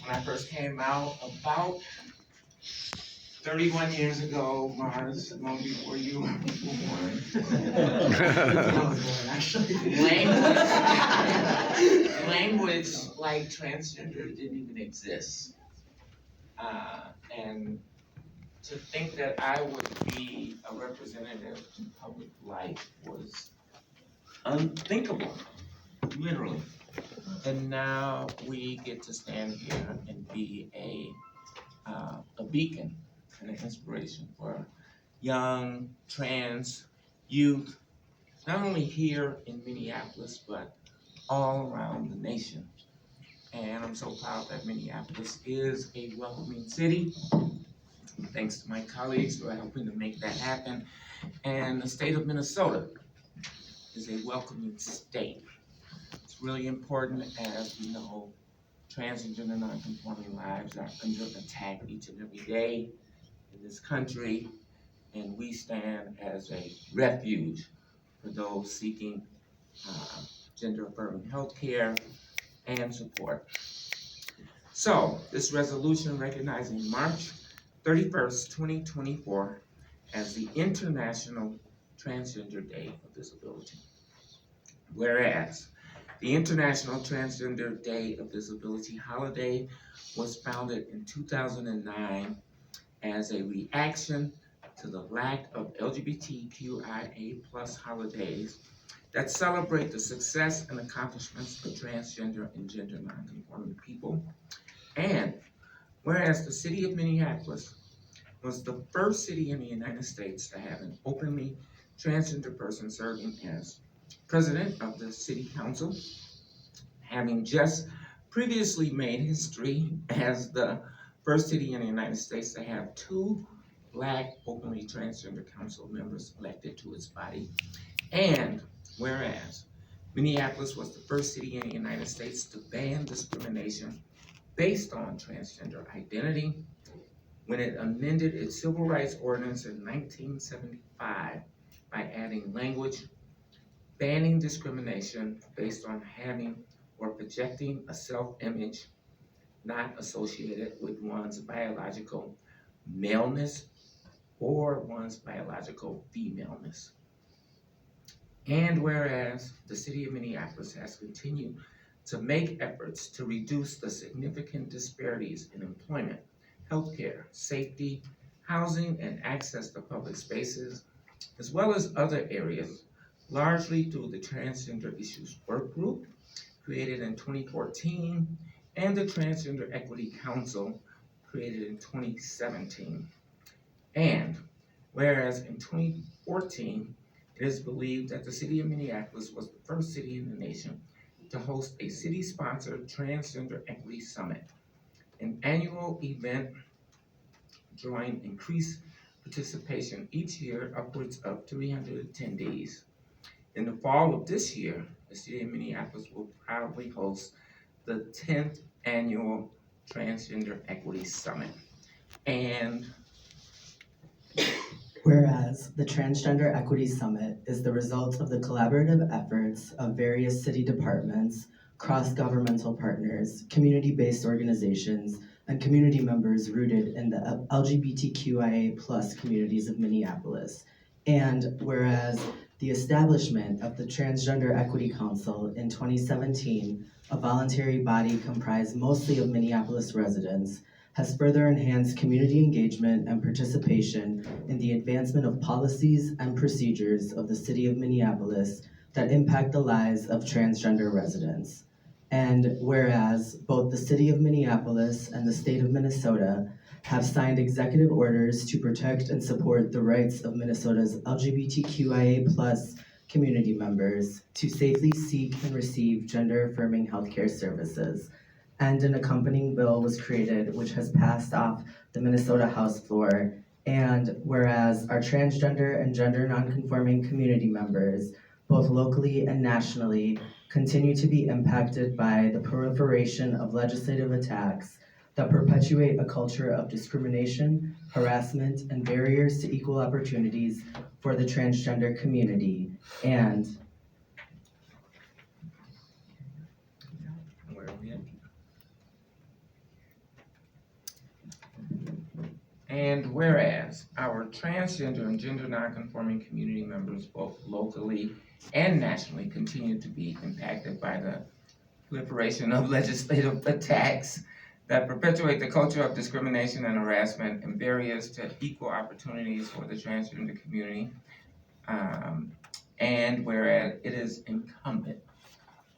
when I first came out about 31 years ago, Mars, long before you were born. I was born, actually. Language like transgender didn't even exist. And to think that I would be a representative in public life was unthinkable, literally. And now we get to stand here and be a beacon and an inspiration for young trans youth, not only here in Minneapolis, but all around the nation. And I'm so proud that Minneapolis is a welcoming city. Thanks to my colleagues who are helping to make that happen. And the state of Minnesota is a welcoming state. It's really important, as we know, transgender non-conforming lives are under attack each and every day in this country, and we stand as a refuge for those seeking gender-affirming health care and support. So, this resolution recognizing March 31st, 2024 as the International Transgender Day of Disability. Whereas, the International Transgender Day of Disability holiday was founded in 2009 as a reaction to the lack of LGBTQIA+ holidays that celebrate the success and accomplishments of transgender and gender nonconforming people. And whereas the city of Minneapolis was the first city in the United States to have an openly transgender person serving as president of the city council, having just previously made history as the first city in the United States to have 2 Black openly transgender council members elected to its body. And whereas Minneapolis was the first city in the United States to ban discrimination based on transgender identity when it amended its civil rights ordinance in 1975 by adding language banning discrimination based on having or projecting a self-image not associated with one's biological maleness or one's biological femaleness. And whereas the city of Minneapolis has continued to make efforts to reduce the significant disparities in employment, healthcare, safety, housing, and access to public spaces, as well as other areas, largely through the Transgender Issues Work Group, created in 2014, and the Transgender Equity Council, created in 2017. And whereas in 2014, it is believed that the city of Minneapolis was the first city in the nation to host a city-sponsored Transgender Equity Summit, an annual event drawing increased participation each year, upwards of 300 attendees. In the fall of this year, the city of Minneapolis will proudly host the 10th annual Transgender Equity Summit. And whereas the Transgender Equity Summit is the result of the collaborative efforts of various city departments, cross-governmental partners, community-based organizations, and community members rooted in the LGBTQIA+ communities of Minneapolis. And whereas the establishment of the Transgender Equity Council in 2017, a voluntary body comprised mostly of Minneapolis residents, has further enhanced community engagement and participation in the advancement of policies and procedures of the city of Minneapolis that impact the lives of transgender residents. And whereas both the city of Minneapolis and the state of Minnesota have signed executive orders to protect and support the rights of Minnesota's LGBTQIA+ community members to safely seek and receive gender-affirming healthcare services. And an accompanying bill was created, which has passed off the Minnesota House floor. And whereas our transgender and gender nonconforming community members, both locally and nationally, continue to be impacted by the proliferation of legislative attacks that perpetuate a culture of discrimination, harassment, and barriers to equal opportunities for the transgender community. And where are we at? And whereas our transgender and gender nonconforming community members, both locally and nationally, continue to be impacted by the proliferation of legislative attacks that perpetuate the culture of discrimination and harassment and barriers to equal opportunities for the transgender community. And whereas it is incumbent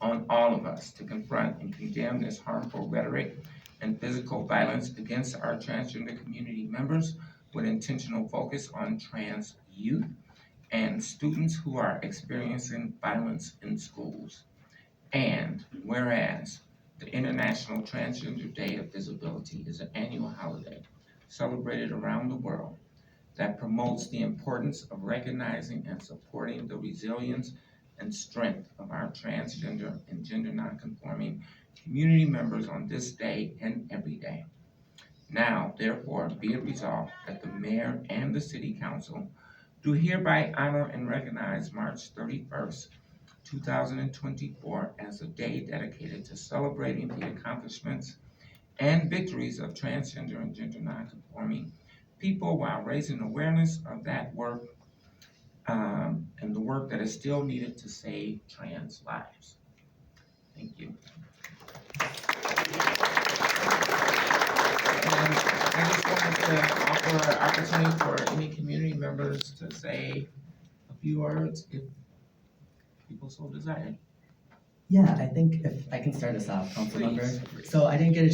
on all of us to confront and condemn this harmful rhetoric and physical violence against our transgender community members with intentional focus on trans youth and students who are experiencing violence in schools. And whereas the International Transgender Day of Visibility is an annual holiday celebrated around the world that promotes the importance of recognizing and supporting the resilience and strength of our transgender and gender nonconforming community members on this day and every day. Now, therefore, be it resolved that the mayor and the city council do hereby honor and recognize March 31st, 2024 as a day dedicated to celebrating the accomplishments and victories of transgender and gender nonconforming people while raising awareness of that work and the work that is still needed to save trans lives. Thank you. And I just wanted to offer an opportunity for any community members to say a few words if people so desire. Yeah, I think if I can start us off, council member. Please. So I didn't get a